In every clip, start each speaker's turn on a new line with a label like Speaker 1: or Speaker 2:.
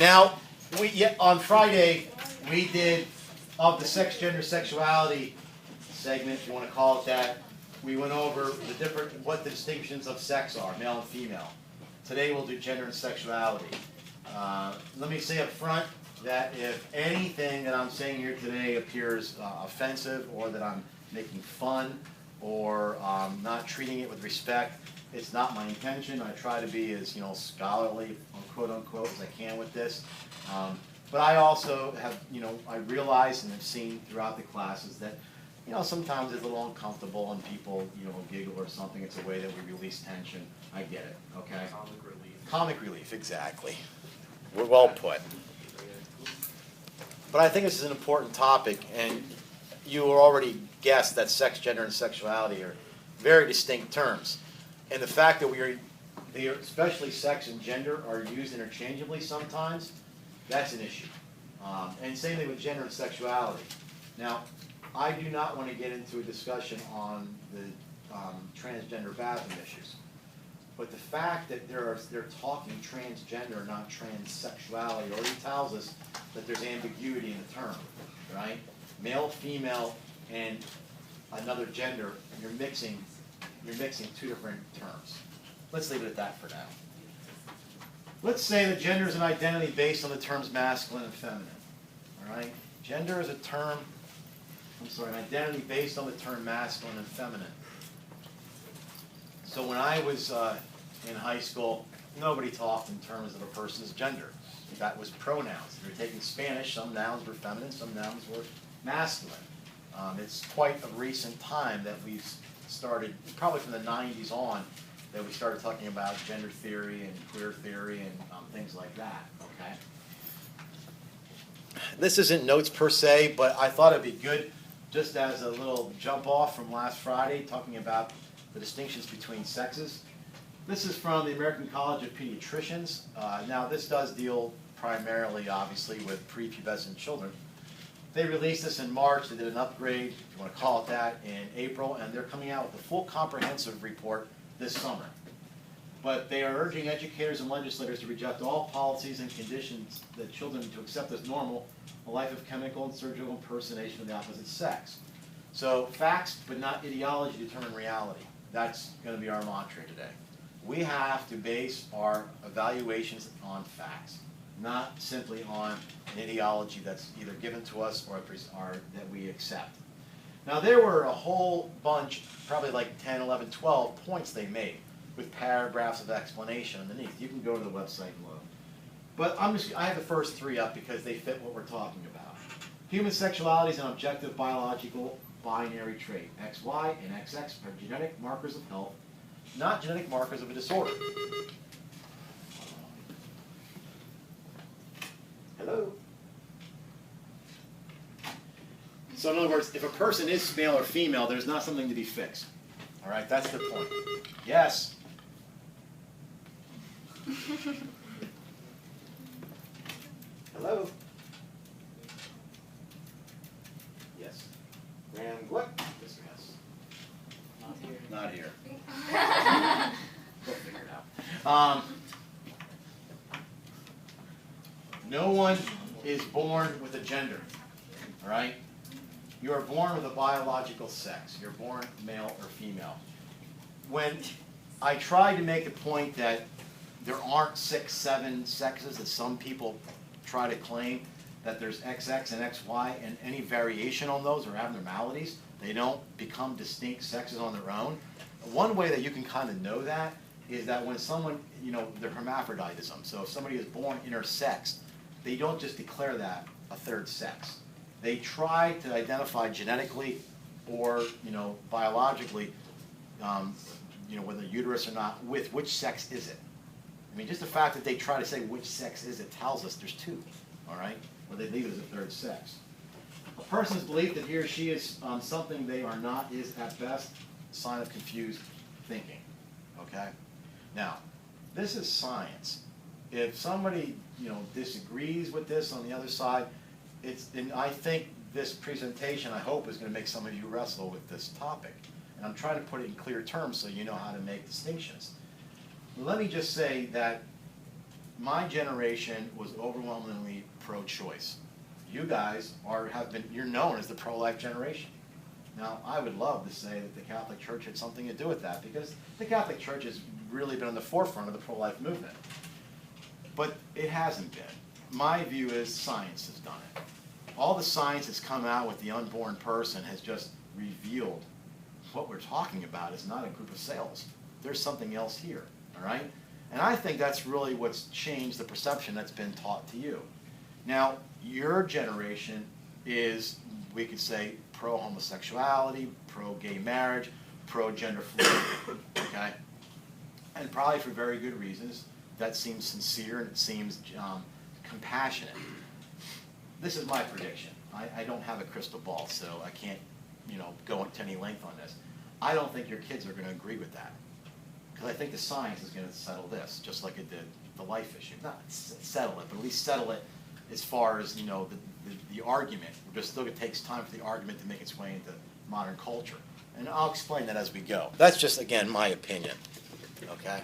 Speaker 1: Now, on Friday, we did, of the sex, gender, sexuality segment, if you want to call it that, we went over what the distinctions of sex are, male and female. Today we'll do gender and sexuality. Let me say up front that if anything that I'm saying here today appears offensive, or that I'm making fun, or not treating it with respect, it's not my intention. I try to be as scholarly, quote unquote, as I can with this. But I also have, I realize and have seen throughout the classes that, sometimes it's a little uncomfortable and people, giggle or something. It's a way that we release tension. I get it, okay?
Speaker 2: Comic relief.
Speaker 1: Comic relief, exactly. Well put. But I think this is an important topic, and you already guessed that sex, gender, and sexuality are very distinct terms. And the fact that especially sex and gender, are used interchangeably sometimes, that's an issue. And same thing with gender and sexuality. Now, I do not want to get into a discussion on the transgender bathroom issues. But the fact that they're talking transgender, not transsexuality, already tells us that there's ambiguity in the term, right? Male, female, and another gender, and you're mixing two different terms. Let's leave it at that for now. Let's say that gender is an identity based on the terms masculine and feminine. All right? Gender is an identity based on the term masculine and feminine. So when I was in high school, nobody talked in terms of a person's gender. That was pronouns. If you're taking Spanish, some nouns were feminine, some nouns were masculine. It's quite a recent time that we've started, probably from the 90s on, that we started talking about gender theory and queer theory and things like that, okay? This isn't notes per se, but I thought it'd be good just as a little jump off from last Friday, talking about the distinctions between sexes. This is from the American College of Pediatricians. Now this does deal primarily, obviously, with prepubescent children. They released this in March. They did an upgrade, if you want to call it that, in April, and they're coming out with a full comprehensive report this summer. But they are urging educators and legislators to reject all policies and conditions that children to accept as normal a life of chemical and surgical impersonation of the opposite sex. So facts, but not ideology, determine reality. That's going to be our mantra today. We have to base our evaluations on facts, not simply on an ideology that's either given to us or that we accept. Now there were a whole bunch, probably like 10, 11, 12 points they made with paragraphs of explanation underneath. You can go to the website and look. But I have the first three up because they fit what we're talking about. Human sexuality is an objective biological binary trait. XY and XX are genetic markers of health, not genetic markers of a disorder. Hello? So in other words, if a person is male or female, there's not something to be fixed. All right, that's the point. Yes? Hello? Yes. Graham Glick? Yes, yes. Not here. We'll figure it out. No one is born with a gender, all right? You are born with a biological sex. You're born male or female. When I try to make the point that there aren't 6, 7 sexes that some people try to claim, that there's XX and XY, and any variation on those or abnormalities, they don't become distinct sexes on their own. One way that you can kind of know that is that when someone, their hermaphroditism, so if somebody is born intersexed, they don't just declare that a third sex. They try to identify genetically or, biologically, whether uterus or not, with which sex is it. I mean, just the fact that they try to say which sex is it tells us there's 2, all right? Or they leave it as a third sex. A person's belief that he or she is something they are not is, at best, a sign of confused thinking, okay? Now, this is science. If somebody, disagrees with this on the other side, and I think this presentation, I hope, is going to make some of you wrestle with this topic. And I'm trying to put it in clear terms so you know how to make distinctions. Let me just say that my generation was overwhelmingly pro-choice. You guys you're known as the pro-life generation. Now, I would love to say that the Catholic Church had something to do with that, because the Catholic Church has really been on the forefront of the pro-life movement. But it hasn't been. My view is science has done it. All the science that's come out with the unborn person has just revealed what we're talking about is not a group of cells. There's something else here, all right? And I think that's really what's changed the perception that's been taught to you. Now, your generation is, we could say, pro-homosexuality, pro-gay marriage, pro-gender fluidity, okay? And probably for very good reasons. That seems sincere and it seems compassionate. This is my prediction. I don't have a crystal ball, so I can't, go into any length on this. I don't think your kids are going to agree with that, because I think the science is going to settle this, just like it did the life issue. Not settle it, but at least settle it as far as the argument. It still takes time for the argument to make its way into modern culture, and I'll explain that as we go. That's just, again, my opinion. Okay.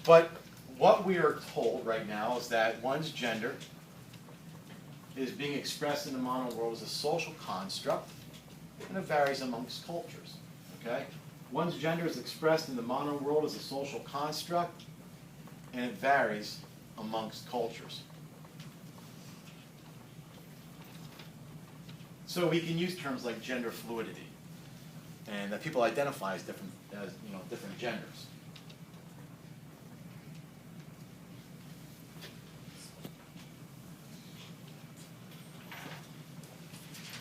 Speaker 1: But what we are told right now is that one's gender is being expressed in the modern world as a social construct, and it varies amongst cultures. Okay? One's gender is expressed in the modern world as a social construct, and it varies amongst cultures. So we can use terms like gender fluidity, and that people identify as different genders.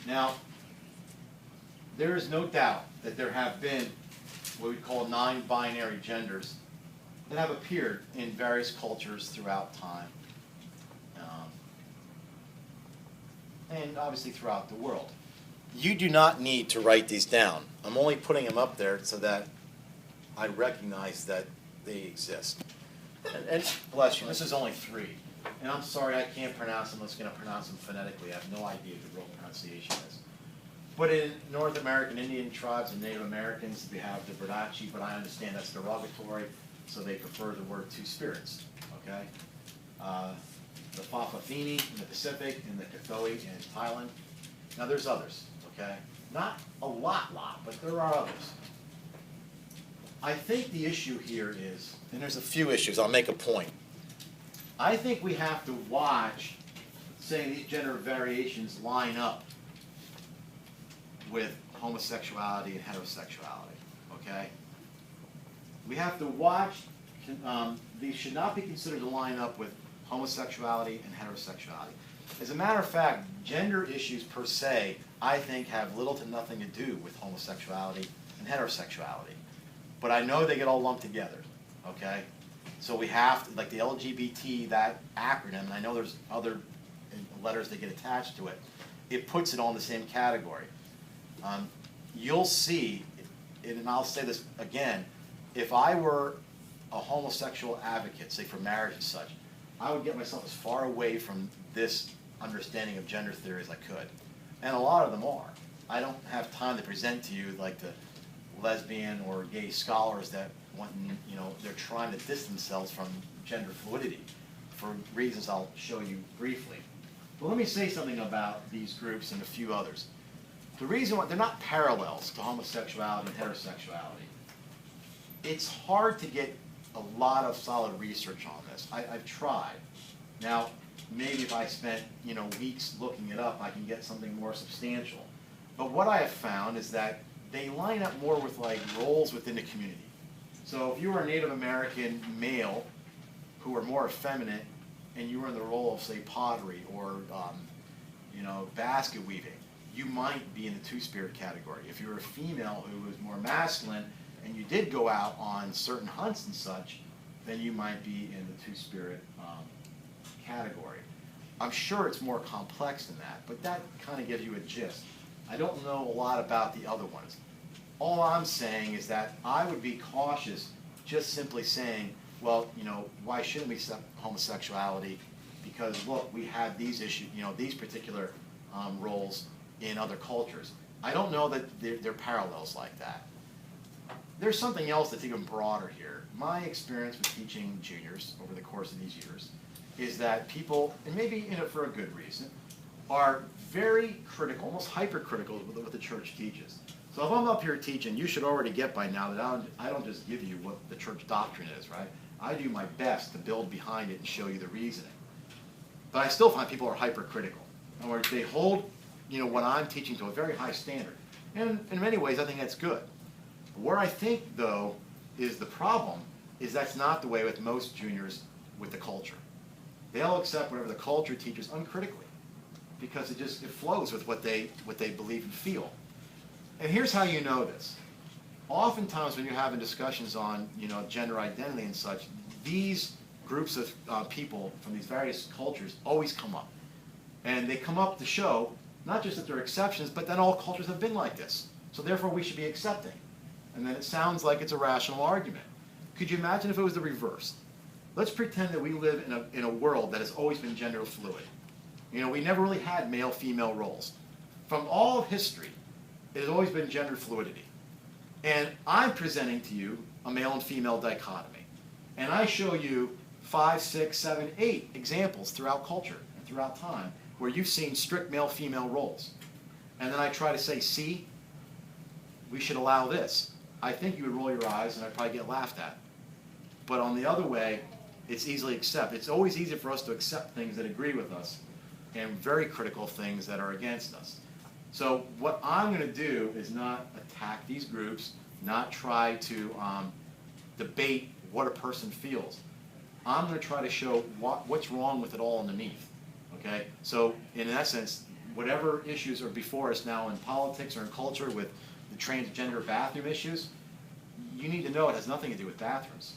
Speaker 1: Now, there is no doubt that there have been what we call non-binary genders that have appeared in various cultures throughout time, and obviously throughout the world. You do not need to write these down. I'm only putting them up there so that I recognize that they exist. And bless you, this is only 3. And I'm sorry I can't pronounce them. I'm just going to pronounce them phonetically. I have no idea what the real pronunciation is. But in North American Indian tribes and Native Americans, we have the Bujno, but I understand that's derogatory, so they prefer the word two spirits. Okay? The Fa'afafini in the Pacific, and the Kathoi in Thailand. Now there's others. Okay? Not a lot, but there are others. I think the issue here is, and there's a few issues, I'll make a point. I think we have to watch saying these gender variations line up with homosexuality and heterosexuality, okay? We have to watch, these should not be considered to line up with homosexuality and heterosexuality. As a matter of fact, gender issues per se, I think, have little to nothing to do with homosexuality and heterosexuality. But I know they get all lumped together, okay? So we have to, like the LGBT, that acronym, and I know there's other letters that get attached to it, it puts it all in the same category. You'll see, and I'll say this again, if I were a homosexual advocate, say for marriage and such, I would get myself as far away from this understanding of gender theory as I could. And a lot of them are. I don't have time to present to you like the lesbian or gay scholars that want, they're trying to distance themselves from gender fluidity for reasons I'll show you briefly. But let me say something about these groups and a few others. The reason why they're not parallels to homosexuality and heterosexuality. It's hard to get a lot of solid research on this. I've tried. Now, maybe if I spent weeks looking it up, I can get something more substantial. But what I have found is that they line up more with like roles within the community. So if you were a Native American male who were more effeminate, and you were in the role of, say, pottery or basket weaving, you might be in the two-spirit category. If you were a female who was more masculine and you did go out on certain hunts and such, then you might be in the two-spirit category. I'm sure it's more complex than that, but that kind of gives you a gist. I don't know a lot about the other ones. All I'm saying is that I would be cautious just simply saying, well, why shouldn't we accept homosexuality? Because look, we have these issues, these particular roles in other cultures. I don't know that they're parallels like that. there's something else that's even broader here. My experience with teaching juniors over the course of these years is that people, and maybe in it for a good reason, are very critical, almost hypercritical of what the church teaches. So if I'm up here teaching, you should already get by now that I don't just give you what the church doctrine is, right? I do my best to build behind it and show you the reasoning. But I still find people are hypercritical. In other words, they hold, what I'm teaching to a very high standard. And in many ways, I think that's good. Where I think, though, is the problem is that's not the way with most juniors with the culture. They'll accept whatever the culture teaches uncritically because it flows with what they believe and feel. And here's how you know this. Oftentimes when you're having discussions on gender identity and such, these groups of people from these various cultures always come up. And they come up to show not just that they're exceptions, but that all cultures have been like this. So therefore we should be accepting. And then it sounds like it's a rational argument. Could you imagine if it was the reverse? Let's pretend that we live in a world that has always been gender fluid. We never really had male-female roles. From all of history, it has always been gender fluidity. And I'm presenting to you a male and female dichotomy. And I show you 5, 6, 7, 8 examples throughout culture and throughout time where you've seen strict male-female roles. And then I try to say, see, we should allow this. I think you would roll your eyes and I'd probably get laughed at. But on the other way, it's easily accepted. It's always easy for us to accept things that agree with us and very critical things that are against us. So what I'm going to do is not attack these groups, not try to debate what a person feels. I'm going to try to show what's wrong with it all underneath. Okay? So in essence, whatever issues are before us now in politics or in culture with the transgender bathroom issues, you need to know it has nothing to do with bathrooms.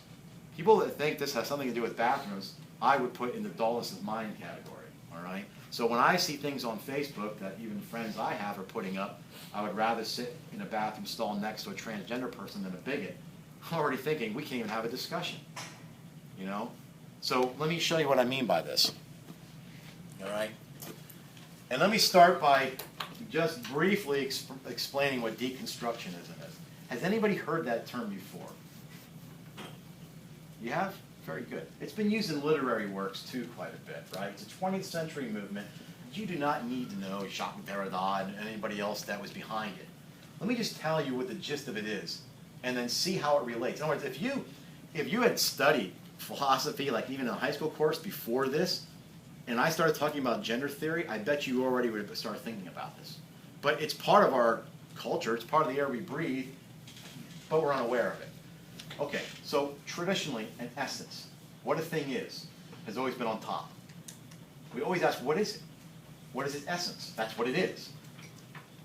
Speaker 1: People that think this has something to do with bathrooms, I would put in the dullness of mind category. All right? So when I see things on Facebook that even friends I have are putting up, I would rather sit in a bathroom stall next to a transgender person than a bigot. I'm already thinking we can't even have a discussion. So let me show you what I mean by this. All right? And let me start by just briefly explaining what deconstruction is in this. Has anybody heard that term before? You have? Very good. It's been used in literary works too quite a bit, right? It's a 20th century movement. You do not need to know Jacques Derrida and anybody else that was behind it. Let me just tell you what the gist of it is, and then see how it relates. In other words, if you had studied philosophy, like even in a high school course before this, and I started talking about gender theory, I bet you already would start thinking about this. But it's part of our culture, it's part of the air we breathe, but we're unaware of it. Okay, so traditionally, in essence, what a thing is has always been on top. We always ask, what is it? What is its essence? That's what it is.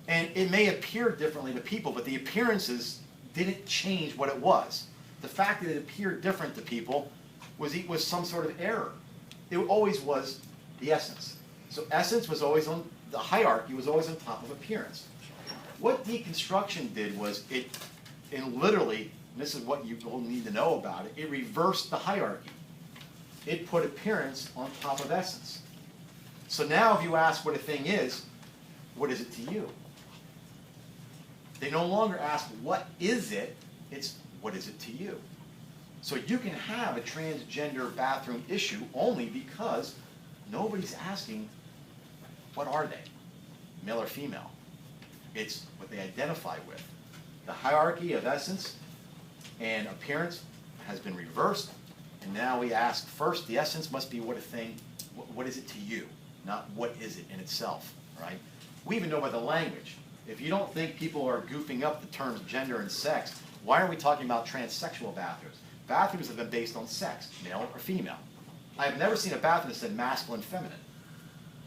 Speaker 1: And it may appear differently to people, but the appearances didn't change what it was. The fact that it appeared different to people was some sort of error. It always was the essence. So essence was always on, the hierarchy was always on top of appearance. What deconstruction did was literally, and this is what you all need to know about it, it reversed the hierarchy. It put appearance on top of essence. So now if you ask what a thing is, what is it to you? They no longer ask, what is it? It's, what is it to you? So you can have a transgender bathroom issue only because nobody's asking, what are they? Male or female? It's what they identify with. The hierarchy of essence and appearance has been reversed, and now we ask first, the essence must be what a thing, what is it to you, not what is it in itself, right? We even know by the language. If you don't think people are goofing up the terms gender and sex, why are we talking about transsexual bathrooms? Bathrooms have been based on sex, male or female. I've never seen a bathroom that said masculine, feminine,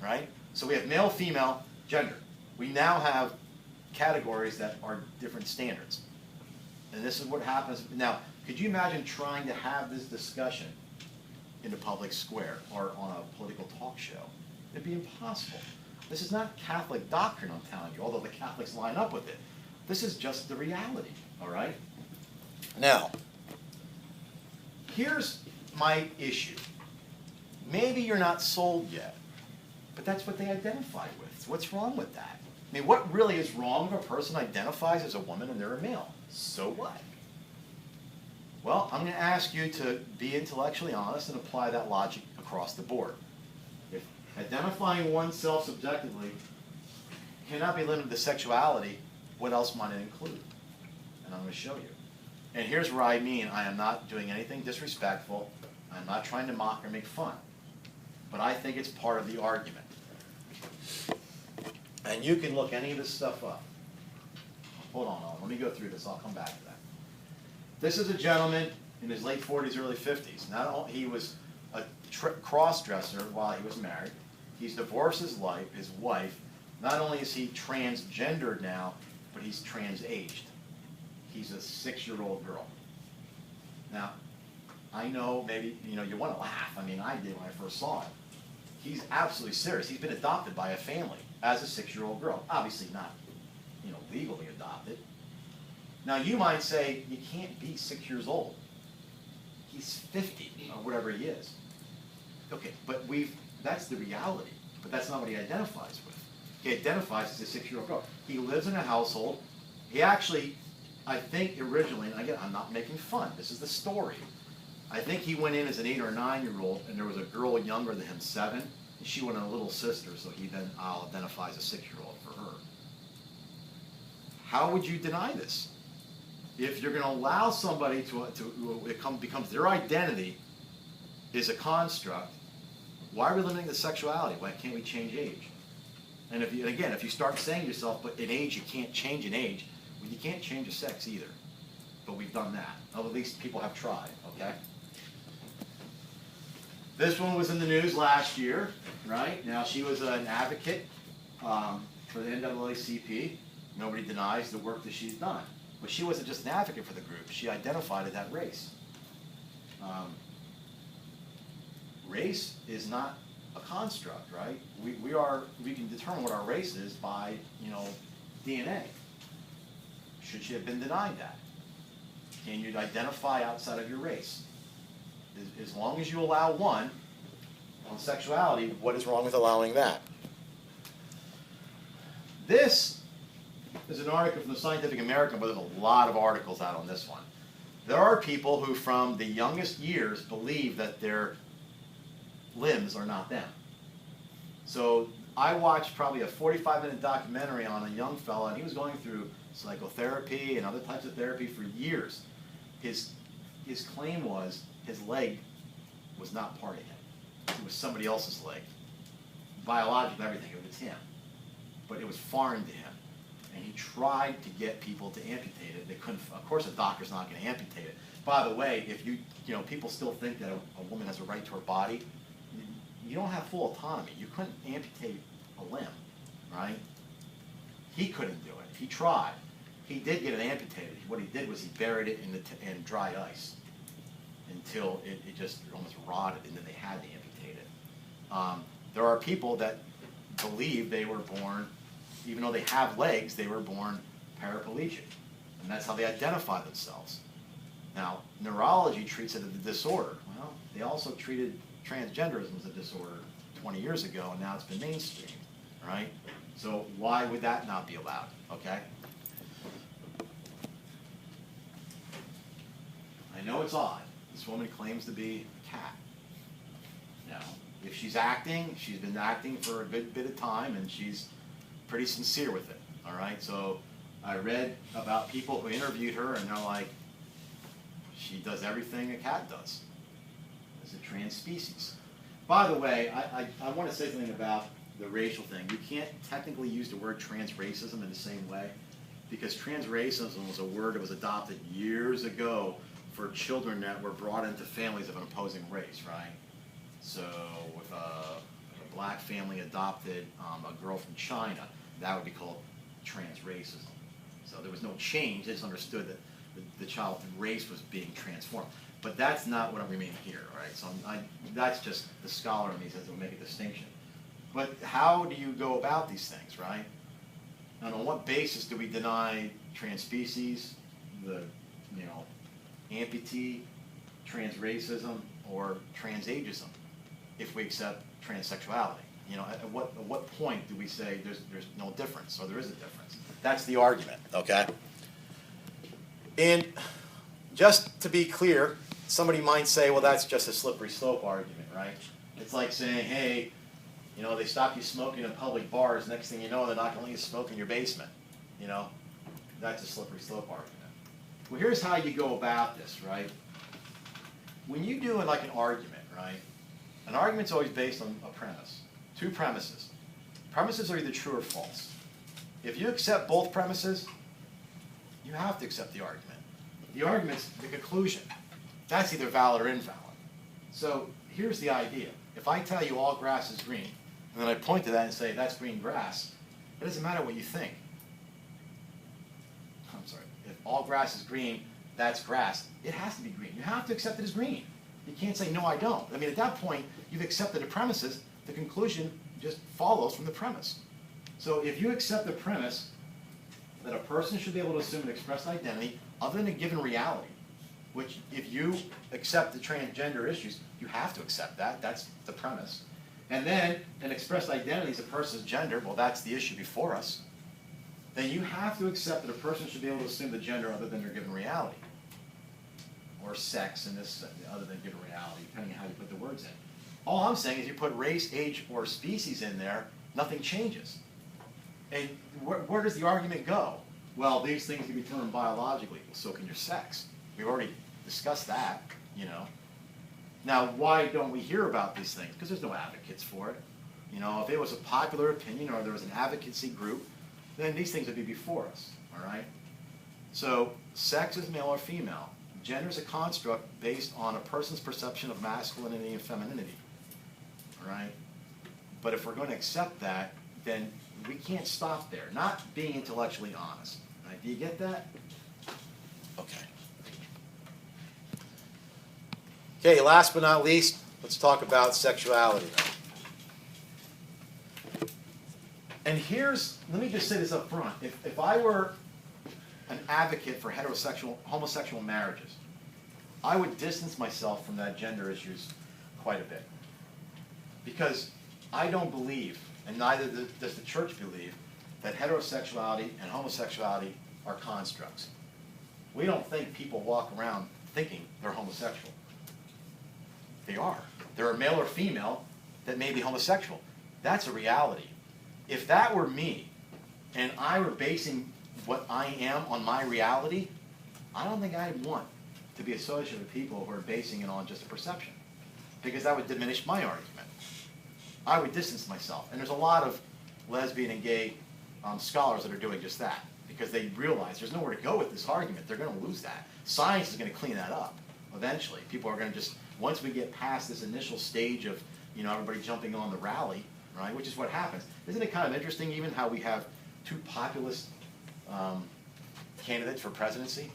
Speaker 1: right? So we have male, female, gender. We now have categories that are different standards. And this is what happens. Now, could you imagine trying to have this discussion in a public square or on a political talk show? It'd be impossible. This is not Catholic doctrine, I'm telling you, although the Catholics line up with it. This is just the reality, all right? Now, here's my issue. Maybe you're not sold yet, but that's what they identify with. So what's wrong with that? I mean, what really is wrong if a person identifies as a woman and they're a male? So what? Well, I'm going to ask you to be intellectually honest and apply that logic across the board. If identifying oneself subjectively cannot be limited to sexuality, what else might it include? And I'm going to show you. And here's where I mean I am not doing anything disrespectful. I'm not trying to mock or make fun. But I think it's part of the argument. And you can look any of this stuff up. Hold on, let me go through this. I'll come back to that. This is a gentleman in his late 40s, early 50s. Not only he was a cross-dresser while he was married. He's divorced his wife. Not only is he transgendered now, but he's trans-aged. He's a 6-year-old girl. Now, I know maybe you want to laugh. I mean, I did when I first saw it. He's absolutely serious. He's been adopted by a family as a 6-year-old girl. Obviously not, legally adopted. Now you might say you can't be 6 years old. He's 50 or whatever he is. Okay, but that's the reality. But that's not what he identifies with. He identifies as a 6-year-old girl. He lives in a household. He actually, I think originally, and again, I'm not making fun. This is the story. I think he went in as an 8 or 9-year-old, and there was a girl younger than him, 7, and she went on a little sister, so he then identifies as a 6-year-old for her. How would you deny this? If you're going to allow somebody becomes their identity is a construct, why are we limiting the sexuality? Why can't we change age? And if you start saying to yourself, but in age you can't change in age, well, you can't change a sex either. But we've done that. Well, at least people have tried, okay? This one was in the news last year, right? Now, she was an advocate for the NAACP. Nobody denies the work that she's done. But she wasn't just an advocate for the group. She identified as that race. Race is not a construct, right? We can determine what our race is by, DNA. Should she have been denied that? Can you identify outside of your race? As long as you allow one on sexuality, what is wrong with allowing that? This is an article from the Scientific American, but there's a lot of articles out on this one. There are people who, from the youngest years, believe that their limbs are not them. So I watched probably a 45-minute documentary on a young fella, and he was going through psychotherapy and other types of therapy for years. His claim was his leg was not part of him. It was somebody else's leg. Biological, everything, it was him. But it was foreign to him. And he tried to get people to amputate it. They couldn't. Of course, a doctor's not going to amputate it. By the way, if people still think that a woman has a right to her body, you don't have full autonomy. You couldn't amputate a limb, right? He couldn't do it. He tried. He did get it amputated. What he did was he buried it in dry ice until it just almost rotted, and then they had to amputate it. There are people that believe they were born, even though they have legs, they were born paraplegic. And that's how they identify themselves. Now, neurology treats it as a disorder. Well, they also treated transgenderism as a disorder 20 years ago, and now it's been mainstreamed, right? So why would that not be allowed, okay? I know it's odd. This woman claims to be a cat. Now, if she's acting, she's been acting for a good bit of time, and she's pretty sincere with it, all right? So I read about people who interviewed her, and they're like, she does everything a cat does. It's a trans species. By the way, I want to say something about the racial thing. You can't technically use the word trans-racism in the same way, because trans-racism was a word that was adopted years ago for children that were brought into families of an opposing race, right? So if a black family adopted a girl from China, that would be called trans-racism. So there was no change. They just understood that the child's race was being transformed. But that's not what I'm meaning here, right? So that's just the scholar in me says to make a distinction. But how do you go about these things, right? And on what basis do we deny trans species, the amputee, trans-racism, or trans-ageism if we accept transsexuality? At what point do we say there's no difference, or there is a difference? That's the argument, okay? And just to be clear, somebody might say, well, that's just a slippery slope argument, right? It's like saying, hey, you know, they stop you smoking in public bars, next thing you know, they're not going to let you smoke in your basement. You know, that's a slippery slope argument. Well, here's how you go about this, right? When you do like an argument, right, an argument's always based on a premise, two premises. Premises are either true or false. If you accept both premises, you have to accept the argument. The argument's the conclusion. That's either valid or invalid. So here's the idea. If I tell you all grass is green, and then I point to that and say that's green grass, it doesn't matter what you think. I'm sorry. If all grass is green, that's grass. It has to be green. You have to accept it as green. You can't say, no, I don't. I mean, at that point, you've accepted the premises. The conclusion just follows from the premise. So if you accept the premise that a person should be able to assume an expressed identity other than a given reality, which if you accept the transgender issues, you have to accept that. That's the premise. And then an expressed identity is a person's gender. Well, that's the issue before us. Then you have to accept that a person should be able to assume the gender other than their given reality. Or sex in this other than given reality, depending on how you put the words in. All I'm saying is you put race, age, or species in there, nothing changes. And where does the argument go? Well, these things can be determined biologically. Well, so can your sex. We've already discussed that, you know. Now, why don't we hear about these things? Because there's no advocates for it. You know, if it was a popular opinion or there was an advocacy group, then these things would be before us, all right? So, sex is male or female. Gender is a construct based on a person's perception of masculinity and femininity, all right? But if we're going to accept that, then we can't stop there. Not being intellectually honest, right? Do you get that? Okay. Okay, last but not least, let's talk about sexuality. And let me just say this up front. If I were an advocate for homosexual marriages, I would distance myself from that gender issues quite a bit. Because I don't believe, and neither does the church believe, that heterosexuality and homosexuality are constructs. We don't think people walk around thinking they're homosexual. They are. They're a male or female that may be homosexual. That's a reality. If that were me, and I were basing what I am on my reality, I don't think I'd want to be associated with people who are basing it on just a perception, because that would diminish my argument. I would distance myself. And there's a lot of lesbian and gay scholars that are doing just that, because they realize there's nowhere to go with this argument. They're going to lose that. Science is going to clean that up eventually. People are going to just, once we get past this initial stage of, you know, everybody jumping on the rally, right, which is what happens. Isn't it kind of interesting even how we have two populist candidates for presidency?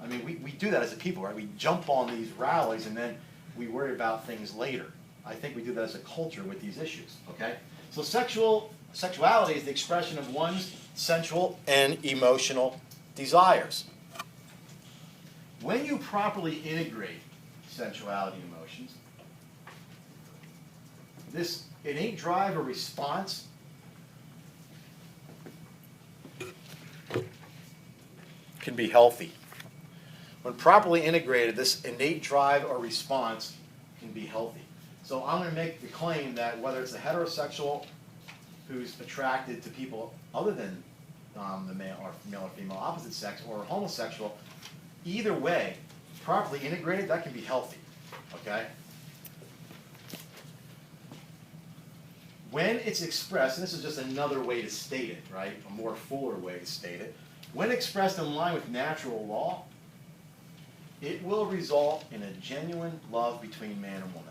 Speaker 1: I mean, we do that as a people, right? We jump on these rallies and then we worry about things later. I think we do that as a culture with these issues, okay? So sexuality is the expression of one's sensual and emotional desires. When you properly integrate sensuality and emotions, this innate drive or response can be healthy. When properly integrated, this innate drive or response can be healthy. So I'm going to make the claim that whether it's a heterosexual who's attracted to people other than the male or female opposite sex, or a homosexual, either way, properly integrated, that can be healthy. Okay? When it's expressed, and this is just another way to state it, right? A more fuller way to state it. When expressed in line with natural law, it will result in a genuine love between man and woman.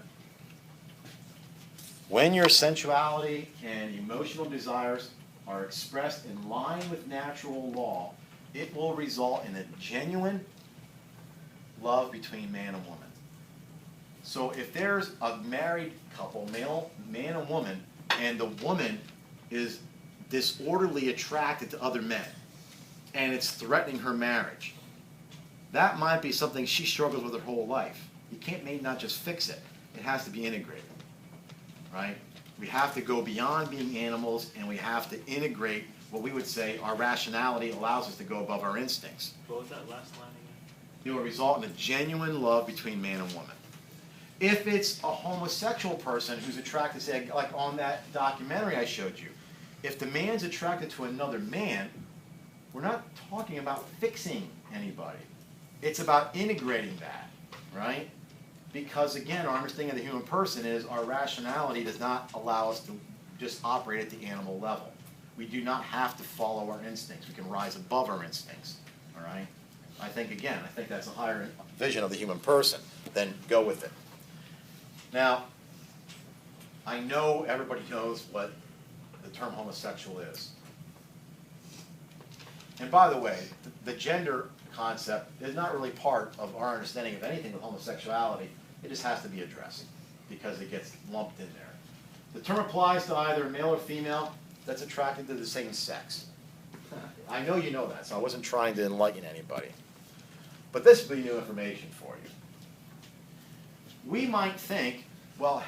Speaker 1: When your sensuality and emotional desires are expressed in line with natural law, it will result in a genuine love between man and woman. So if there's a married couple, man and woman, and the woman is disorderly attracted to other men, and it's threatening her marriage, that might be something she struggles with her whole life. You can't maybe not just fix it. It has to be integrated, right? We have to go beyond being animals, and we have to integrate what we would say our rationality allows us to go above our instincts.
Speaker 2: What was that last line
Speaker 1: it will result in a genuine love between man and woman. If it's a homosexual person who's attracted, say, like on that documentary I showed you, if the man's attracted to another man, we're not talking about fixing anybody. It's about integrating that, right? Because again, our understanding of the human person is our rationality does not allow us to just operate at the animal level. We do not have to follow our instincts. We can rise above our instincts, all right? I think that's a higher vision of the human person. Then go with it. Now, I know everybody knows what the term homosexual is. And by the way, the gender concept is not really part of our understanding of anything with homosexuality. It just has to be addressed because it gets lumped in there. The term applies to either male or female that's attracted to the same sex. I know you know that, so I wasn't trying to enlighten anybody. But this will be new information for you. We might think, well,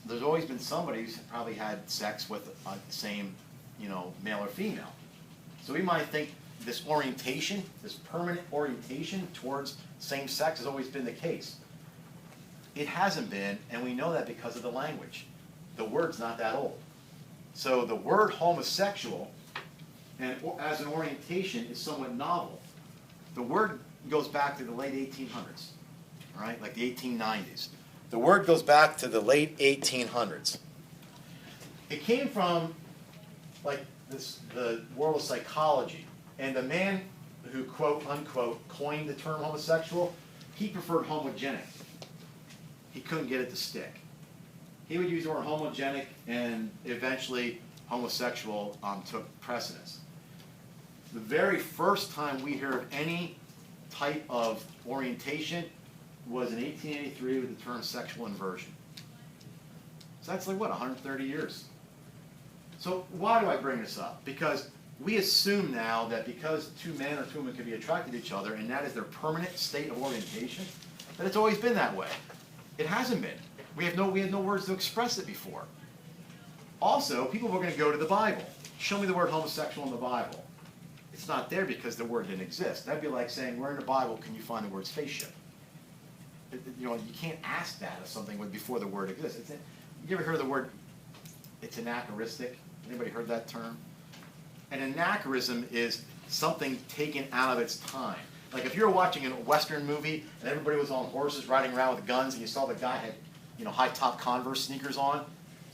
Speaker 1: there's always been somebody who's probably had sex with the same, male or female. So we might think this orientation, this permanent orientation towards same sex has always been the case. It hasn't been, and we know that because of the language. The word's not that old. So the word homosexual, and as an orientation, is somewhat novel. The word goes back to the late 1800s, all right, like the 1890s. The word goes back to the late 1800s. It came from, like, the world of psychology, and the man who, quote, unquote, coined the term homosexual, he preferred homogenic. He couldn't get it to stick. He would use the word homogenic, and eventually homosexual took precedence. The very first time we hear of any type of orientation was in 1883 with the term sexual inversion. So that's like, what, 130 years? So why do I bring this up? Because we assume now that because two men or two women can be attracted to each other, and that is their permanent state of orientation, that it's always been that way. It hasn't been. We had no words to express it before. Also, people were going to go to the Bible. Show me the word homosexual in the Bible. It's not there because the word didn't exist. That'd be like saying, where in the Bible can you find the word spaceship? You can't ask that of something before the word exists. You ever heard of the word, it's anachronistic? Anybody heard that term? An anachronism is something taken out of its time. Like if you were watching a Western movie and everybody was on horses riding around with guns and you saw the guy had high-top Converse sneakers on,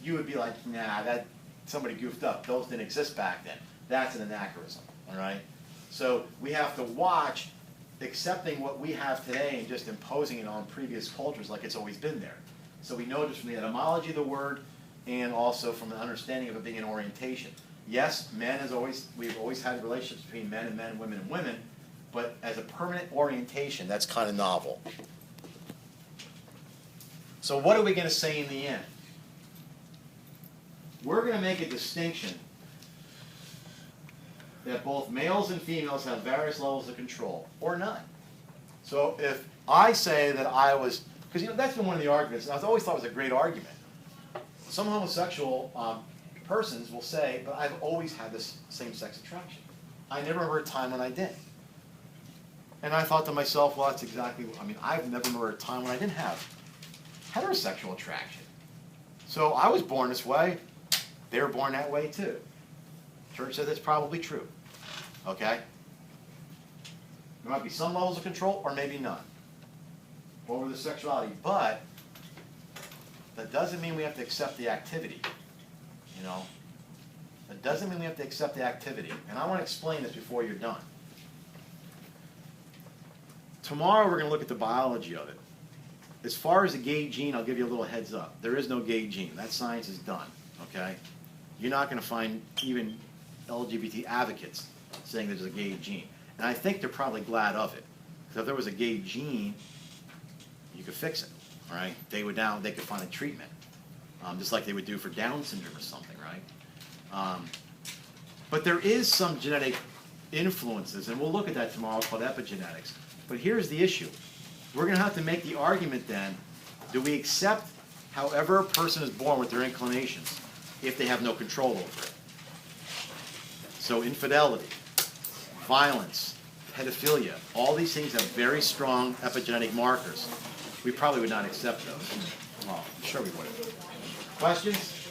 Speaker 1: you would be like, nah, that somebody goofed up. Those didn't exist back then. That's an anachronism, all right? So we have to watch accepting what we have today and just imposing it on previous cultures like it's always been there. So we know just from the etymology of the word and also from the understanding of it being an orientation. Yes, we've always had relationships between men and women and women, but as a permanent orientation, that's kind of novel. So what are we going to say in the end? We're going to make a distinction that both males and females have various levels of control, or none. So if I say that I was, because that's been one of the arguments, and I've always thought it was a great argument. Some homosexual persons will say, but I've always had this same-sex attraction. I never remember a time when I didn't. And I thought to myself, well, that's exactly, I've never remembered a time when I didn't have heterosexual attraction. So I was born this way. They were born that way too. Church says it's probably true. Okay? There might be some levels of control or maybe none over the sexuality, but that doesn't mean we have to accept the activity. That doesn't mean we have to accept the activity. And I want to explain this before you're done. Tomorrow we're going to look at the biology of it. As far as the gay gene, I'll give you a little heads up. There is no gay gene. That science is done. Okay? You're not going to find even LGBT advocates saying there's a gay gene. And I think they're probably glad of it. Because if there was a gay gene, you could fix it. All right? They could find a treatment. Just like they would do for Down syndrome or something, right? But there is some genetic influences, and we'll look at that tomorrow, called epigenetics. But here's the issue. We're going to have to make the argument then, do we accept however a person is born with their inclinations if they have no control over it? So infidelity, violence, pedophilia. All these things have very strong epigenetic markers. We probably would not accept those. Well, I'm sure we wouldn't. Questions?